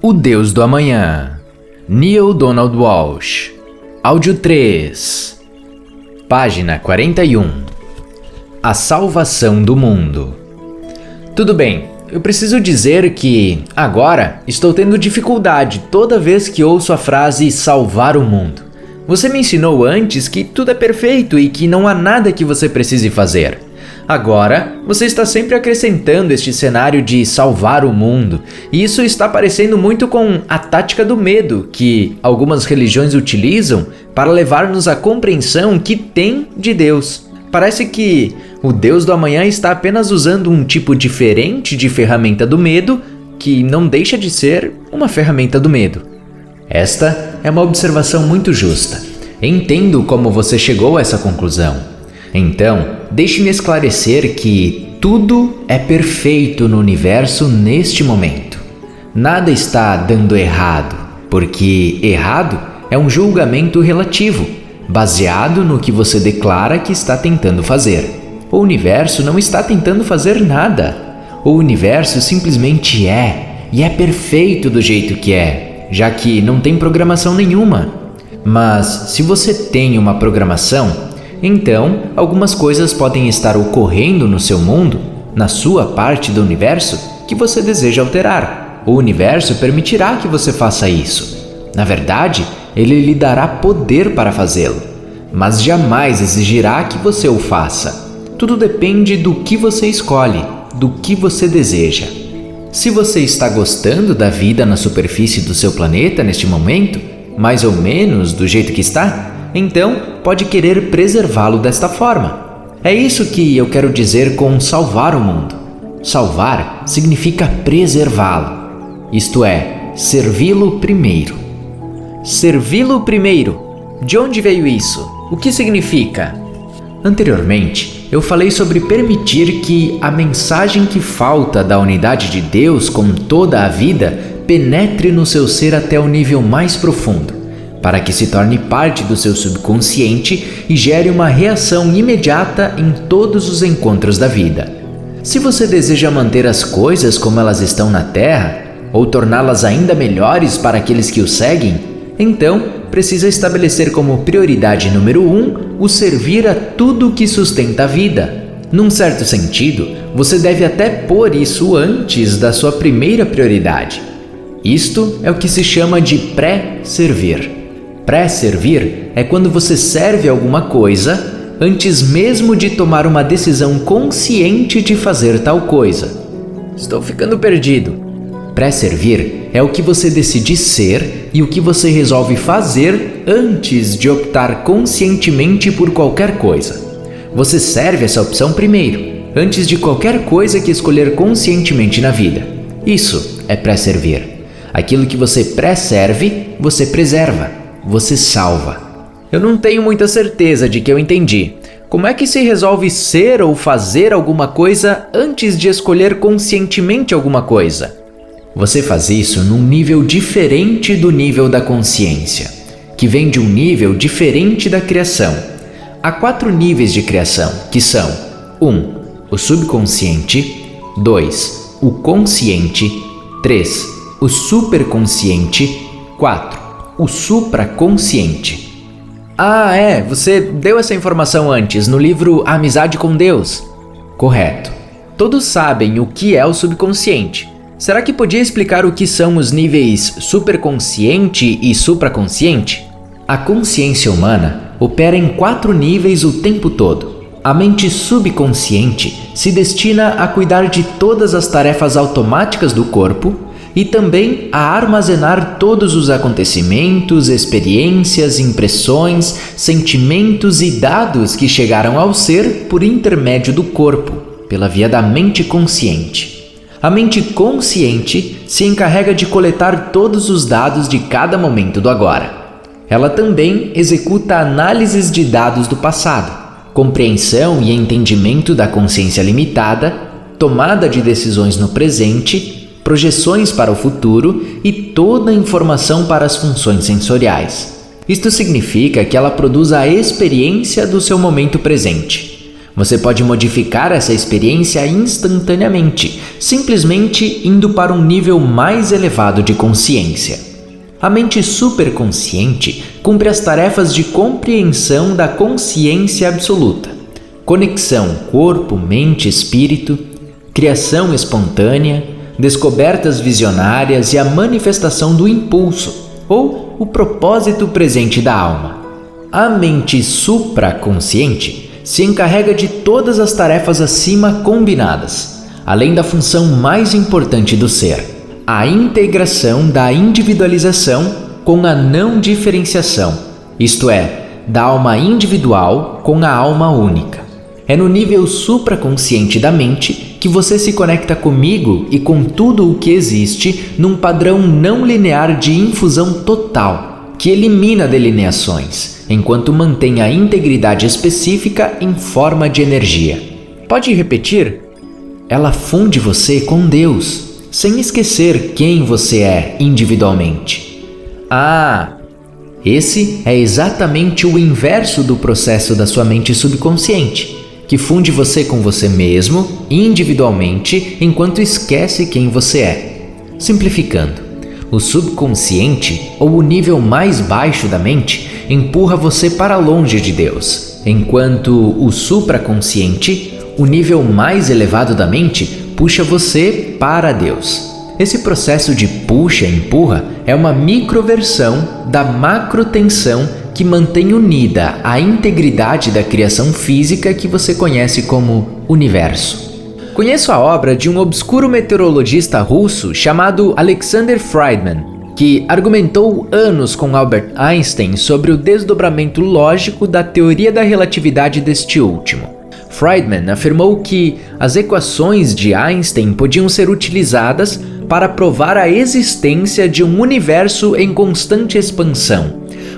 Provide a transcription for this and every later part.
O Deus do Amanhã, Neale Donald Walsch. Áudio 3. Página 41. A salvação do mundo. Tudo bem, eu preciso dizer que, agora, estou tendo dificuldade toda vez que ouço a frase salvar o mundo. Você me ensinou antes que tudo é perfeito e que não há nada que você precise fazer. Agora, você está sempre acrescentando este cenário de salvar o mundo, e isso está parecendo muito com a tática do medo que algumas religiões utilizam para levar-nos à compreensão que tem de Deus. Parece que o Deus do Amanhã está apenas usando um tipo diferente de ferramenta do medo, que não deixa de ser uma ferramenta do medo. Esta é uma observação muito justa. Entendo como você chegou a essa conclusão. Então, deixe-me esclarecer que tudo é perfeito no universo neste momento. Nada está dando errado, porque errado é um julgamento relativo, baseado no que você declara que está tentando fazer. O universo não está tentando fazer nada. O universo simplesmente é, e é perfeito do jeito que é, já que não tem programação nenhuma. Mas se você tem uma programação, então, algumas coisas podem estar ocorrendo no seu mundo, na sua parte do universo, que você deseja alterar. O universo permitirá que você faça isso. Na verdade, ele lhe dará poder para fazê-lo, mas jamais exigirá que você o faça. Tudo depende do que você escolhe, do que você deseja. Se você está gostando da vida na superfície do seu planeta neste momento, mais ou menos do jeito que está, então pode querer preservá-lo desta forma. É isso que eu quero dizer com salvar o mundo. Salvar significa preservá-lo, isto é, servi-lo primeiro. Servi-lo primeiro. De onde veio isso? O que significa? Anteriormente, eu falei sobre permitir que a mensagem que falta da unidade de Deus com toda a vida penetre no seu ser até o nível mais profundo, para que se torne parte do seu subconsciente e gere uma reação imediata em todos os encontros da vida. Se você deseja manter as coisas como elas estão na Terra, ou torná-las ainda melhores para aqueles que o seguem, então precisa estabelecer como prioridade número 1 o servir a tudo que sustenta a vida. Num certo sentido, você deve até pôr isso antes da sua primeira prioridade. Isto é o que se chama de pré-servir. Pré-servir é quando você serve alguma coisa antes mesmo de tomar uma decisão consciente de fazer tal coisa. Estou ficando perdido. Pré-servir é o que você decide ser e o que você resolve fazer antes de optar conscientemente por qualquer coisa. Você serve essa opção primeiro, antes de qualquer coisa que escolher conscientemente na vida. Isso é pré-servir. Aquilo que você pré-serve, você preserva. Você salva. Eu não tenho muita certeza de que eu entendi. Como é que se resolve ser ou fazer alguma coisa antes de escolher conscientemente alguma coisa? Você faz isso num nível diferente do nível da consciência, que vem de um nível diferente da criação. Há 4 níveis de criação, que são 1. O subconsciente, 2. O consciente, 3. O superconsciente, 4. O supraconsciente. Você deu essa informação antes no livro Amizade com Deus. Correto. Todos sabem o que é o subconsciente. Será que podia explicar o que são os níveis superconsciente e supraconsciente? A consciência humana opera em 4 níveis o tempo todo. A mente subconsciente se destina a cuidar de todas as tarefas automáticas do corpo e também a armazenar todos os acontecimentos, experiências, impressões, sentimentos e dados que chegaram ao ser por intermédio do corpo, pela via da mente consciente. A mente consciente se encarrega de coletar todos os dados de cada momento do agora. Ela também executa análises de dados do passado, compreensão e entendimento da consciência limitada, tomada de decisões no presente, projeções para o futuro e toda a informação para as funções sensoriais. Isto significa que ela produz a experiência do seu momento presente. Você pode modificar essa experiência instantaneamente, simplesmente indo para um nível mais elevado de consciência. A mente superconsciente cumpre as tarefas de compreensão da consciência absoluta, conexão corpo, mente, espírito, criação espontânea, descobertas visionárias e a manifestação do impulso, ou o propósito presente da alma. A mente supraconsciente se encarrega de todas as tarefas acima combinadas, além da função mais importante do ser, a integração da individualização com a não diferenciação, isto é, da alma individual com a alma única. É no nível supraconsciente da mente que você se conecta comigo e com tudo o que existe num padrão não linear de infusão total, que elimina delineações, enquanto mantém a integridade específica em forma de energia. Pode repetir? Ela funde você com Deus, sem esquecer quem você é individualmente. Esse é exatamente o inverso do processo da sua mente subconsciente, que funde você com você mesmo, individualmente, enquanto esquece quem você é. Simplificando, o subconsciente, ou o nível mais baixo da mente, empurra você para longe de Deus, enquanto o supraconsciente, o nível mais elevado da mente, puxa você para Deus. Esse processo de puxa e empurra é uma microversão da macrotensão que mantém unida a integridade da criação física que você conhece como universo. Conheço a obra de um obscuro meteorologista russo chamado Alexander Friedman, que argumentou anos com Albert Einstein sobre o desdobramento lógico da teoria da relatividade deste último. Friedman afirmou que as equações de Einstein podiam ser utilizadas para provar a existência de um universo em constante expansão,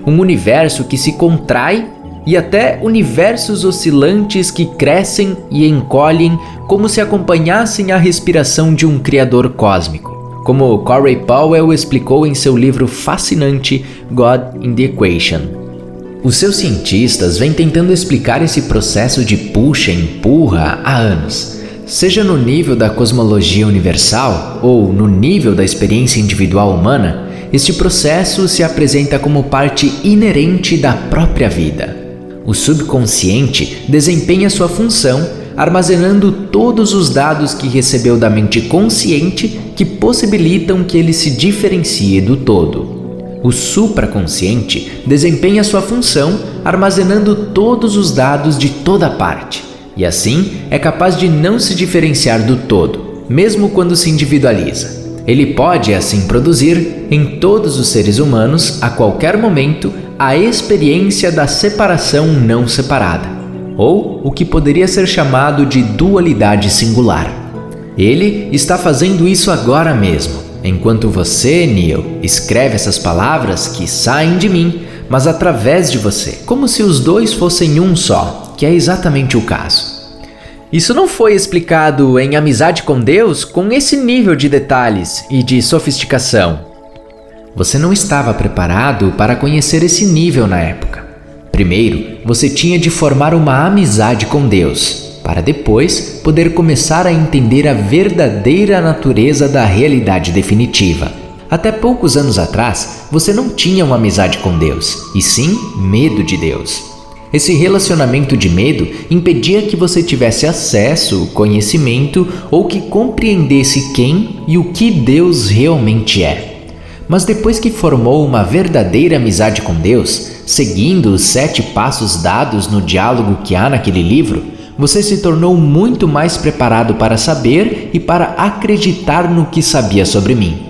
um universo que se contrai e até universos oscilantes que crescem e encolhem como se acompanhassem a respiração de um criador cósmico, como Corey Powell explicou em seu livro fascinante God in the Equation. Os seus cientistas vêm tentando explicar esse processo de puxa e empurra há anos, seja no nível da cosmologia universal ou no nível da experiência individual humana. Este processo se apresenta como parte inerente da própria vida. O subconsciente desempenha sua função armazenando todos os dados que recebeu da mente consciente que possibilitam que ele se diferencie do todo. O supraconsciente desempenha sua função armazenando todos os dados de toda parte, e assim é capaz de não se diferenciar do todo, mesmo quando se individualiza. Ele pode, assim, produzir em todos os seres humanos, a qualquer momento, a experiência da separação não separada, ou o que poderia ser chamado de dualidade singular. Ele está fazendo isso agora mesmo, enquanto você, Neil, escreve essas palavras que saem de mim, mas através de você, como se os dois fossem um só, que é exatamente o caso. Isso não foi explicado em Amizade com Deus com esse nível de detalhes e de sofisticação. Você não estava preparado para conhecer esse nível na época. Primeiro, você tinha de formar uma amizade com Deus, para depois poder começar a entender a verdadeira natureza da realidade definitiva. Até poucos anos atrás, você não tinha uma amizade com Deus, e sim medo de Deus. Esse relacionamento de medo impedia que você tivesse acesso, conhecimento ou que compreendesse quem e o que Deus realmente é. Mas depois que formou uma verdadeira amizade com Deus, seguindo os 7 passos dados no diálogo que há naquele livro, você se tornou muito mais preparado para saber e para acreditar no que sabia sobre mim.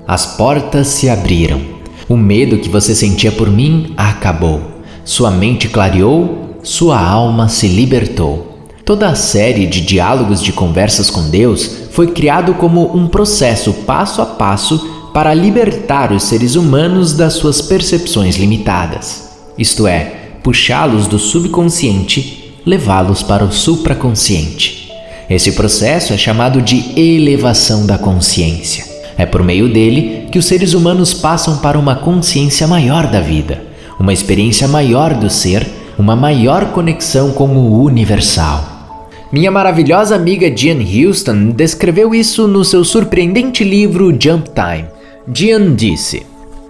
As portas se abriram. O medo que você sentia por mim acabou. Sua mente clareou, sua alma se libertou. Toda a série de diálogos de conversas com Deus foi criado como um processo passo a passo para libertar os seres humanos das suas percepções limitadas. Isto é, puxá-los do subconsciente, levá-los para o supraconsciente. Esse processo é chamado de elevação da consciência. É por meio dele que os seres humanos passam para uma consciência maior da vida, uma experiência maior do ser, uma maior conexão com o universal. Minha maravilhosa amiga Jean Houston descreveu isso no seu surpreendente livro Jump Time. Jean disse: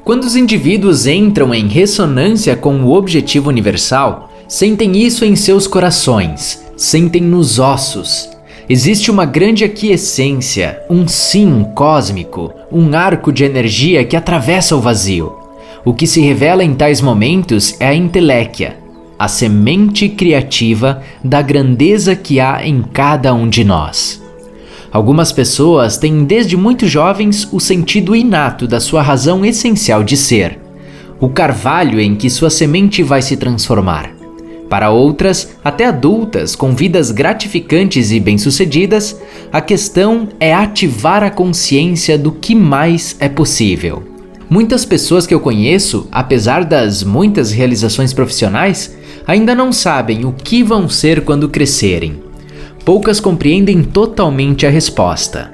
quando os indivíduos entram em ressonância com o objetivo universal, sentem isso em seus corações, sentem nos ossos. Existe uma grande aquiescência, um sim cósmico, um arco de energia que atravessa o vazio. O que se revela em tais momentos é a inteléquia, a semente criativa da grandeza que há em cada um de nós. Algumas pessoas têm desde muito jovens o sentido inato da sua razão essencial de ser, o carvalho em que sua semente vai se transformar. Para outras, até adultas com vidas gratificantes e bem-sucedidas, a questão é ativar a consciência do que mais é possível. Muitas pessoas que eu conheço, apesar das muitas realizações profissionais, ainda não sabem o que vão ser quando crescerem. Poucas compreendem totalmente a resposta.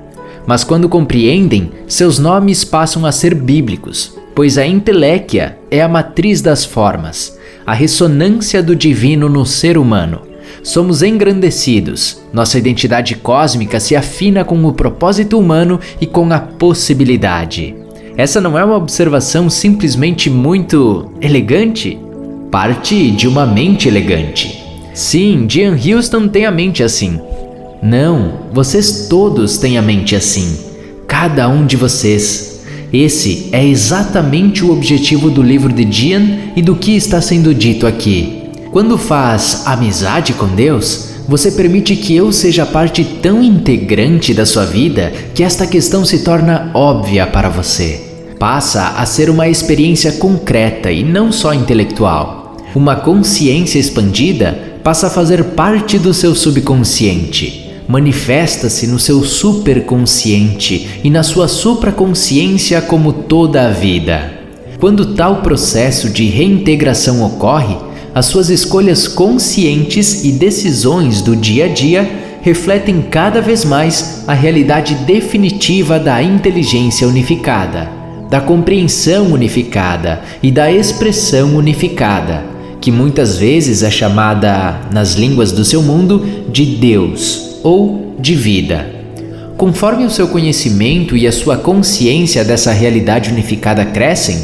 Mas quando compreendem, seus nomes passam a ser bíblicos, pois a inteléquia é a matriz das formas, a ressonância do divino no ser humano. Somos engrandecidos, nossa identidade cósmica se afina com o propósito humano e com a possibilidade. Essa não é uma observação simplesmente muito elegante? Parte de uma mente elegante. Sim, Jean Houston tem a mente assim. Não, vocês todos têm a mente assim. Cada um de vocês. Esse é exatamente o objetivo do livro de Jean e do que está sendo dito aqui. Quando faz amizade com Deus, você permite que eu seja parte tão integrante da sua vida que esta questão se torna óbvia para você. Passa a ser uma experiência concreta e não só intelectual. Uma consciência expandida passa a fazer parte do seu subconsciente. Manifesta-se no seu superconsciente e na sua supraconsciência como toda a vida. Quando tal processo de reintegração ocorre, as suas escolhas conscientes e decisões do dia a dia refletem cada vez mais a realidade definitiva da inteligência unificada, da compreensão unificada e da expressão unificada, que muitas vezes é chamada, nas línguas do seu mundo, de Deus ou de vida. Conforme o seu conhecimento e a sua consciência dessa realidade unificada crescem,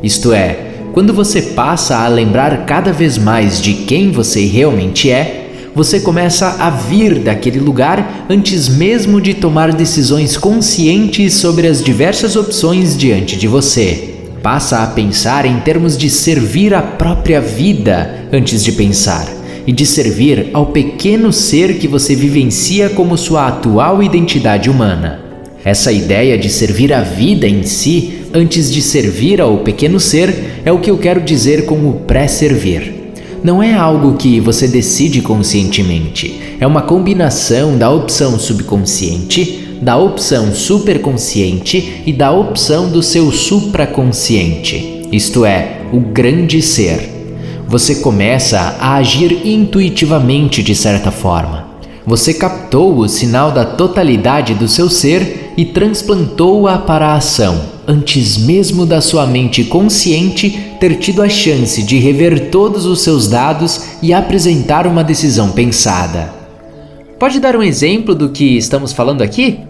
isto é, quando você passa a lembrar cada vez mais de quem você realmente é, você começa a vir daquele lugar antes mesmo de tomar decisões conscientes sobre as diversas opções diante de você. Passa a pensar em termos de servir a própria vida antes de pensar, e de servir ao pequeno ser que você vivencia como sua atual identidade humana. Essa ideia de servir a vida em si antes de servir ao pequeno ser é o que eu quero dizer com o pré-servir. Não é algo que você decide conscientemente, é uma combinação da opção subconsciente, da opção superconsciente e da opção do seu supraconsciente, isto é, o grande ser. Você começa a agir intuitivamente de certa forma. Você captou o sinal da totalidade do seu ser e transplantou-a para a ação, antes mesmo da sua mente consciente ter tido a chance de rever todos os seus dados e apresentar uma decisão pensada. Pode dar um exemplo do que estamos falando aqui?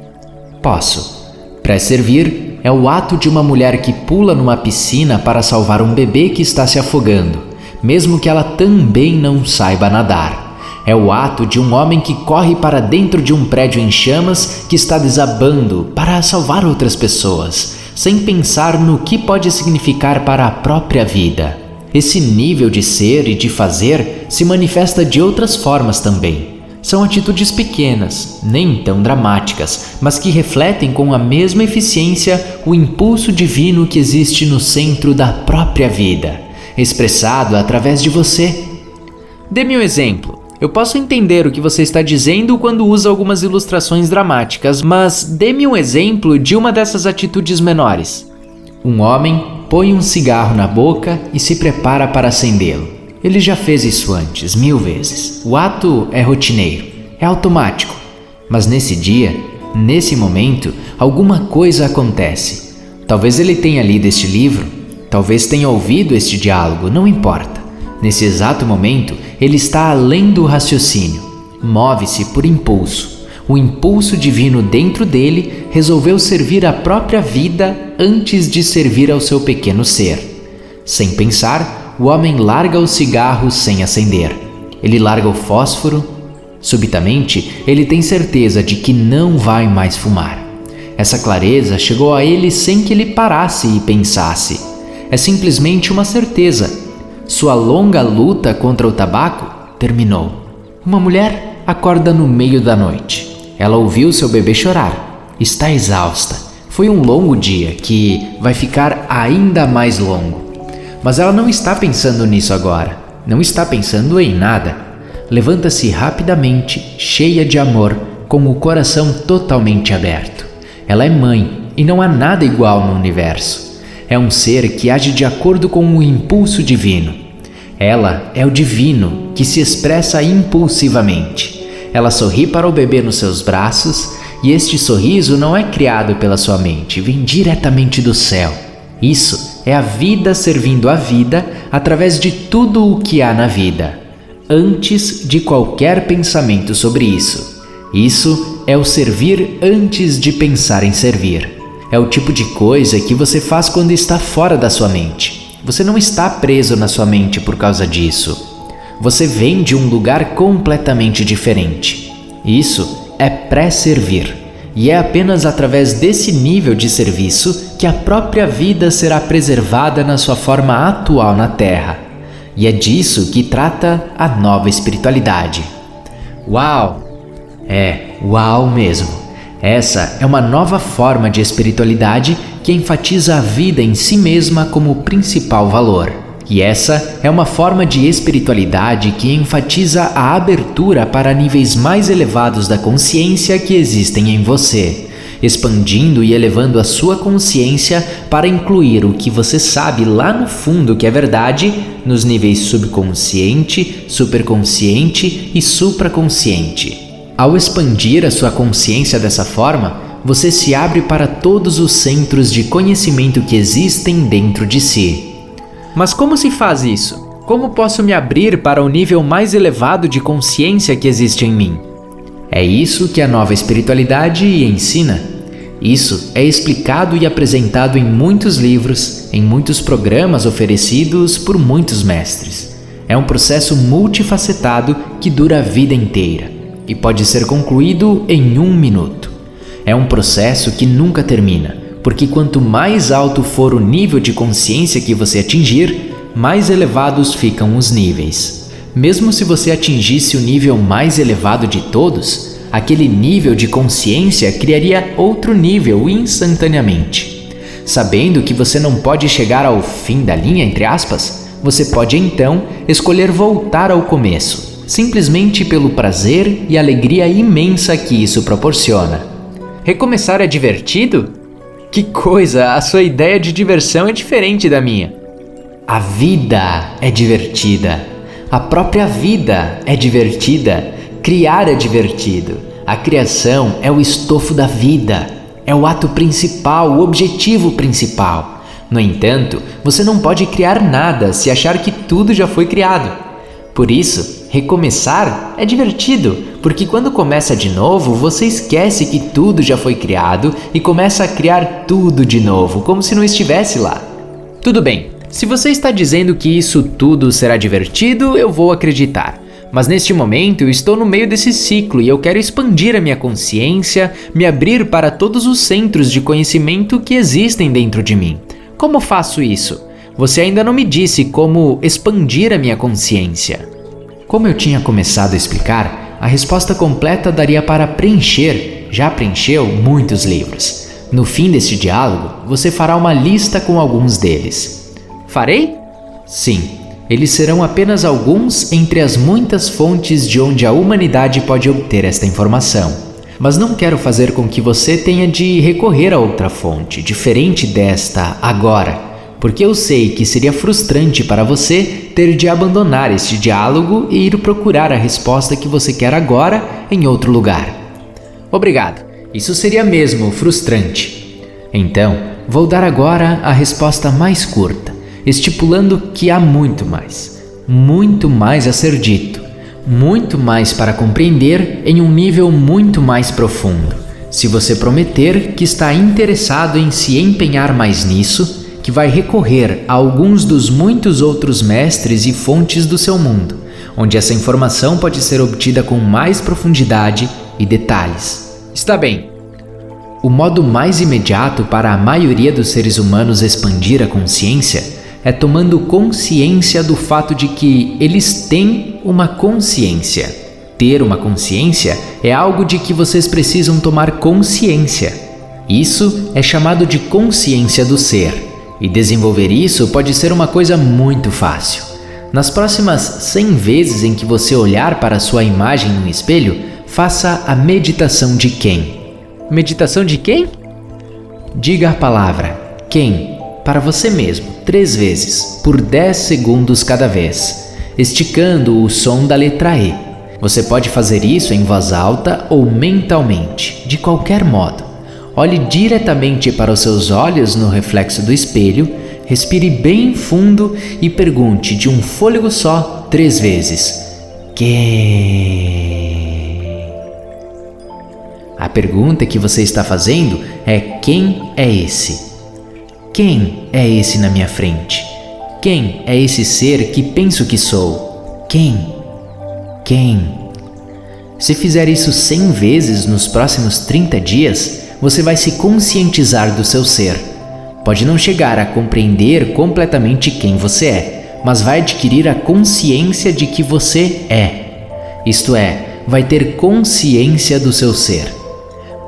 Posso. Pré-servir é o ato de uma mulher que pula numa piscina para salvar um bebê que está se afogando, mesmo que ela também não saiba nadar. É o ato de um homem que corre para dentro de um prédio em chamas que está desabando para salvar outras pessoas, sem pensar no que pode significar para a própria vida. Esse nível de ser e de fazer se manifesta de outras formas também. São atitudes pequenas, nem tão dramáticas, mas que refletem com a mesma eficiência o impulso divino que existe no centro da própria vida, expressado através de você. Dê-me um exemplo. Eu posso entender o que você está dizendo quando usa algumas ilustrações dramáticas, mas dê-me um exemplo de uma dessas atitudes menores. Um homem põe um cigarro na boca e se prepara para acendê-lo. Ele já fez isso antes, 1000 vezes. O ato é rotineiro, é automático. Mas nesse dia, nesse momento, alguma coisa acontece. Talvez ele tenha lido este livro, talvez tenha ouvido este diálogo, não importa. Nesse exato momento, ele está além do raciocínio. move-se por impulso. O impulso divino dentro dele resolveu servir a própria vida antes de servir ao seu pequeno ser. Sem pensar, o homem larga o cigarro sem acender. Ele larga o fósforo. Subitamente, ele tem certeza de que não vai mais fumar. Essa clareza chegou a ele sem que ele parasse e pensasse. É simplesmente uma certeza. Sua longa luta contra o tabaco terminou. Uma mulher acorda no meio da noite. Ela ouviu seu bebê chorar. Está exausta. Foi um longo dia que vai ficar ainda mais longo. Mas ela não está pensando nisso agora. Não está pensando em nada. Levanta-se rapidamente, cheia de amor, com o coração totalmente aberto. Ela é mãe e não há nada igual no universo. É um ser que age de acordo com o impulso divino. Ela é o divino que se expressa impulsivamente. Ela sorri para o bebê nos seus braços e este sorriso não é criado pela sua mente, vem diretamente do céu. Isso é a vida servindo a vida através de tudo o que há na vida, antes de qualquer pensamento sobre isso. Isso é o servir antes de pensar em servir. É o tipo de coisa que você faz quando está fora da sua mente. Você não está preso na sua mente por causa disso. Você vem de um lugar completamente diferente. Isso é pré-servir. E é apenas através desse nível de serviço que a própria vida será preservada na sua forma atual na Terra. E é disso que trata a nova espiritualidade. Uau! Uau mesmo! Essa é uma nova forma de espiritualidade que enfatiza a vida em si mesma como o principal valor. E essa é uma forma de espiritualidade que enfatiza a abertura para níveis mais elevados da consciência que existem em você, expandindo e elevando a sua consciência para incluir o que você sabe lá no fundo que é verdade nos níveis subconsciente, superconsciente e supraconsciente. Ao expandir a sua consciência dessa forma, você se abre para todos os centros de conhecimento que existem dentro de si. Mas como se faz isso? Como posso me abrir para o nível mais elevado de consciência que existe em mim? É isso que a nova espiritualidade ensina. Isso é explicado e apresentado em muitos livros, em muitos programas oferecidos por muitos mestres. É um processo multifacetado que dura a vida inteira e pode ser concluído em 1 minuto. É um processo que nunca termina. Porque quanto mais alto for o nível de consciência que você atingir, mais elevados ficam os níveis. Mesmo se você atingisse o nível mais elevado de todos, aquele nível de consciência criaria outro nível instantaneamente. Sabendo que você não pode chegar ao fim da linha, entre aspas, você pode então escolher voltar ao começo, simplesmente pelo prazer e alegria imensa que isso proporciona. Recomeçar é divertido? Que coisa, a sua ideia de diversão é diferente da minha. A vida é divertida. A própria vida é divertida. Criar é divertido. A criação é o estofo da vida. É o ato principal, o objetivo principal. No entanto, você não pode criar nada se achar que tudo já foi criado. Por isso, recomeçar é divertido, porque quando começa de novo, você esquece que tudo já foi criado e começa a criar tudo de novo, como se não estivesse lá. Tudo bem, se você está dizendo que isso tudo será divertido, eu vou acreditar. Mas neste momento eu estou no meio desse ciclo e eu quero expandir a minha consciência, me abrir para todos os centros de conhecimento que existem dentro de mim. Como faço isso? Você ainda não me disse como expandir a minha consciência. Como eu tinha começado a explicar, a resposta completa daria para já preencheu muitos livros. No fim deste diálogo, você fará uma lista com alguns deles. Farei? Sim, eles serão apenas alguns entre as muitas fontes de onde a humanidade pode obter esta informação. Mas não quero fazer com que você tenha de recorrer a outra fonte, diferente desta agora, porque eu sei que seria frustrante para você ter de abandonar este diálogo e ir procurar a resposta que você quer agora em outro lugar. Obrigado, isso seria mesmo frustrante. Então, vou dar agora a resposta mais curta, estipulando que há muito mais a ser dito, muito mais para compreender em um nível muito mais profundo. Se você prometer que está interessado em se empenhar mais nisso, que vai recorrer a alguns dos muitos outros mestres e fontes do seu mundo, onde essa informação pode ser obtida com mais profundidade e detalhes. Está bem. O modo mais imediato para a maioria dos seres humanos expandir a consciência é tomando consciência do fato de que eles têm uma consciência. Ter uma consciência é algo de que vocês precisam tomar consciência. Isso é chamado de consciência do ser, e desenvolver isso pode ser uma coisa muito fácil. Nas próximas 100 vezes em que você olhar para a sua imagem no espelho, faça a meditação de quem? Meditação de quem? Diga a palavra quem para você mesmo 3 vezes, por 10 segundos cada vez, esticando o som da letra E. Você pode fazer isso em voz alta ou mentalmente, de qualquer modo. Olhe diretamente para os seus olhos no reflexo do espelho, respire bem fundo e pergunte de um fôlego só 3 vezes. Quem? A pergunta que você está fazendo é: quem é esse? Quem é esse na minha frente? Quem é esse ser que penso que sou? Quem? Se fizer isso 100 vezes nos próximos 30 dias, você vai se conscientizar do seu ser. Pode não chegar a compreender completamente quem você é, mas vai adquirir a consciência de que você é. Isto é, vai ter consciência do seu ser.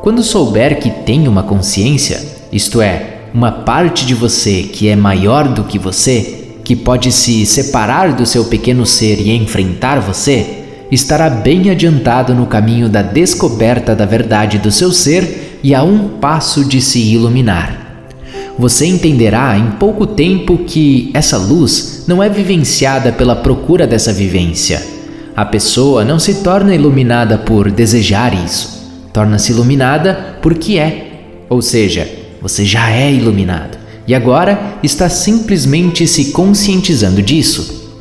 Quando souber que tem uma consciência, isto é, uma parte de você que é maior do que você, que pode se separar do seu pequeno ser e enfrentar você, estará bem adiantado no caminho da descoberta da verdade do seu ser e a um passo de se iluminar. Você entenderá em pouco tempo que essa luz não é vivenciada pela procura dessa vivência. A pessoa não se torna iluminada por desejar isso, torna-se iluminada porque é, ou seja, você já é iluminado e agora está simplesmente se conscientizando disso.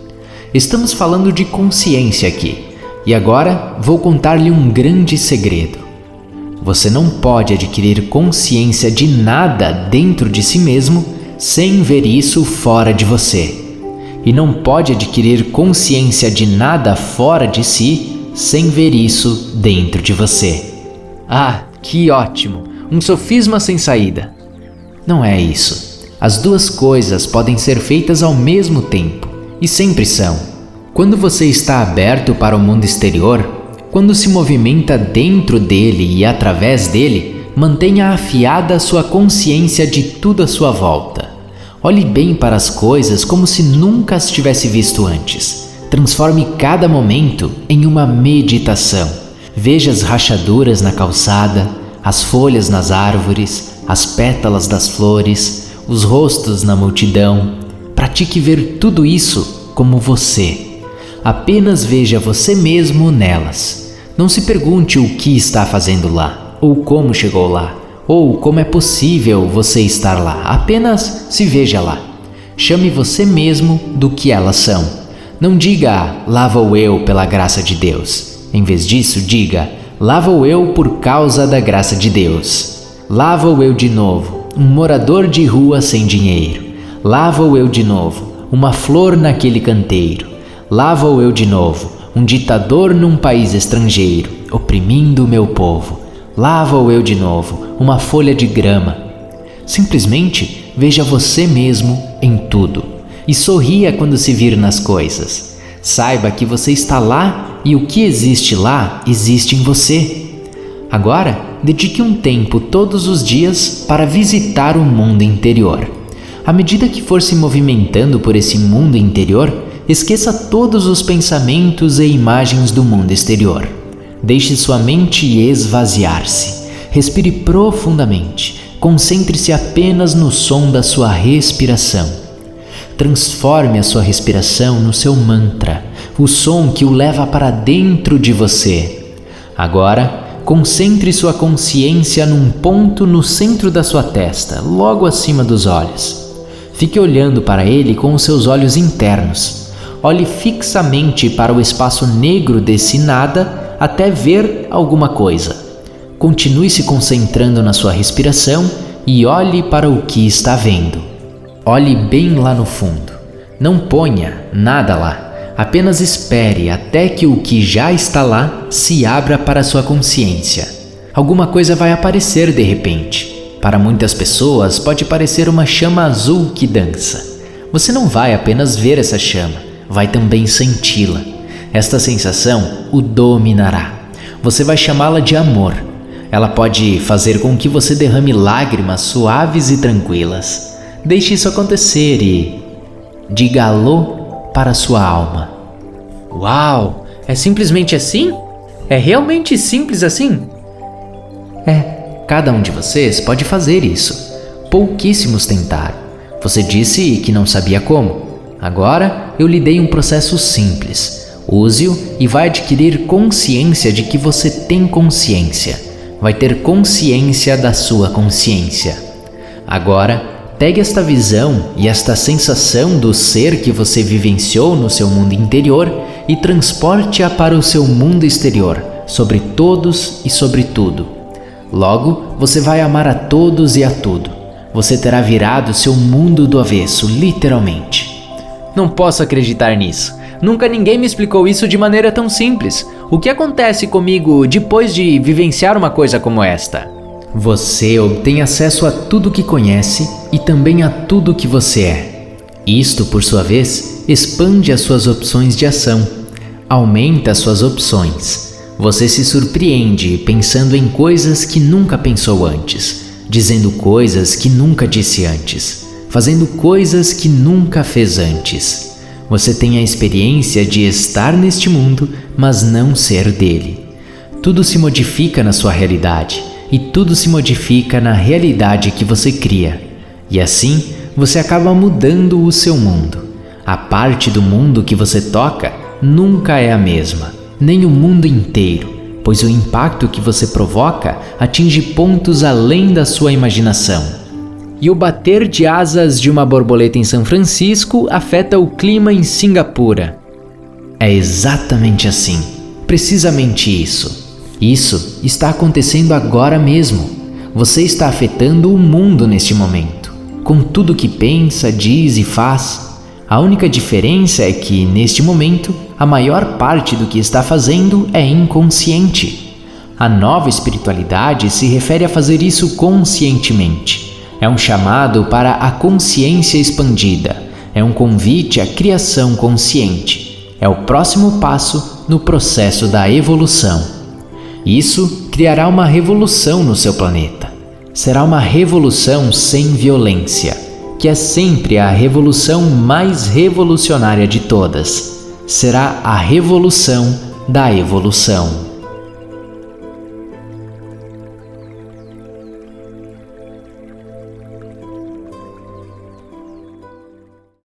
Estamos falando de consciência aqui e agora vou contar-lhe um grande segredo. Você não pode adquirir consciência de nada dentro de si mesmo sem ver isso fora de você. E não pode adquirir consciência de nada fora de si sem ver isso dentro de você. Ah, que ótimo! Um sofisma sem saída. Não é isso. As duas coisas podem ser feitas ao mesmo tempo, e sempre são. Quando você está aberto para o mundo exterior, quando se movimenta dentro dele e através dele, mantenha afiada a sua consciência de tudo à sua volta. Olhe bem para as coisas como se nunca as tivesse visto antes. Transforme cada momento em uma meditação. Veja as rachaduras na calçada, as folhas nas árvores, as pétalas das flores, os rostos na multidão. Pratique ver tudo isso como você. Apenas veja você mesmo nelas. Não se pergunte o que está fazendo lá, ou como chegou lá, ou como é possível você estar lá. Apenas se veja lá. Chame você mesmo do que elas são. Não diga, lá vou eu pela graça de Deus. Em vez disso, diga, lá vou eu por causa da graça de Deus. Lá vou eu de novo, um morador de rua sem dinheiro. Lá vou eu de novo, uma flor naquele canteiro. Lá vou eu de novo, um ditador num país estrangeiro, oprimindo o meu povo. Lá vou eu de novo, uma folha de grama. Simplesmente veja você mesmo em tudo e sorria quando se vir nas coisas. Saiba que você está lá e o que existe lá existe em você. Agora, dedique um tempo todos os dias para visitar o mundo interior. À medida que for se movimentando por esse mundo interior, esqueça todos os pensamentos e imagens do mundo exterior. Deixe sua mente esvaziar-se. Respire profundamente. Concentre-se apenas no som da sua respiração. Transforme a sua respiração no seu mantra, o som que o leva para dentro de você. Agora, concentre sua consciência num ponto no centro da sua testa, logo acima dos olhos. Fique olhando para ele com os seus olhos internos. olhe fixamente para o espaço negro desse nada até ver alguma coisa. Continue se concentrando na sua respiração e olhe para o que está vendo. Olhe bem lá no fundo. Não ponha nada lá. Apenas espere até que o que já está lá se abra para sua consciência. Alguma coisa vai aparecer de repente. Para muitas pessoas pode parecer uma chama azul que dança. Você não vai apenas ver essa chama, vai também senti-la. Esta sensação o dominará. Você vai chamá-la de amor. Ela pode fazer com que você derrame lágrimas suaves e tranquilas. Deixe isso acontecer e diga alô para sua alma. Uau! É simplesmente assim? É realmente simples assim? Cada um de vocês pode fazer isso. Pouquíssimos tentaram. Você disse que não sabia como. Agora eu lhe dei um processo simples. Use-o e vai adquirir consciência de que você tem consciência. Vai ter consciência da sua consciência. Agora, pegue esta visão e esta sensação do ser que você vivenciou no seu mundo interior e transporte-a para o seu mundo exterior, sobre todos e sobre tudo. Logo, você vai amar a todos e a tudo. Você terá virado seu mundo do avesso, literalmente. Não posso acreditar nisso. Nunca ninguém me explicou isso de maneira tão simples. O que acontece comigo depois de vivenciar uma coisa como esta? Você obtém acesso a tudo que conhece e também a tudo que você é. Isto, por sua vez, expande as suas opções de ação, aumenta as suas opções. Você se surpreende pensando em coisas que nunca pensou antes, dizendo coisas que nunca disse antes, fazendo coisas que nunca fez antes. Você tem a experiência de estar neste mundo, mas não ser dele. Tudo se modifica na sua realidade e tudo se modifica na realidade que você cria. E assim, você acaba mudando o seu mundo. A parte do mundo que você toca nunca é a mesma, nem o mundo inteiro, pois o impacto que você provoca atinge pontos além da sua imaginação. E o bater de asas de uma borboleta em São Francisco afeta o clima em Singapura. É exatamente assim, precisamente isso. Isso está acontecendo agora mesmo. Você está afetando o mundo neste momento, com tudo que pensa, diz e faz. A única diferença é que, neste momento, a maior parte do que está fazendo é inconsciente. A nova espiritualidade se refere a fazer isso conscientemente. É um chamado para a consciência expandida. É um convite à criação consciente. É o próximo passo no processo da evolução. Isso criará uma revolução no seu planeta. Será uma revolução sem violência, que é sempre a revolução mais revolucionária de todas. Será a revolução da evolução.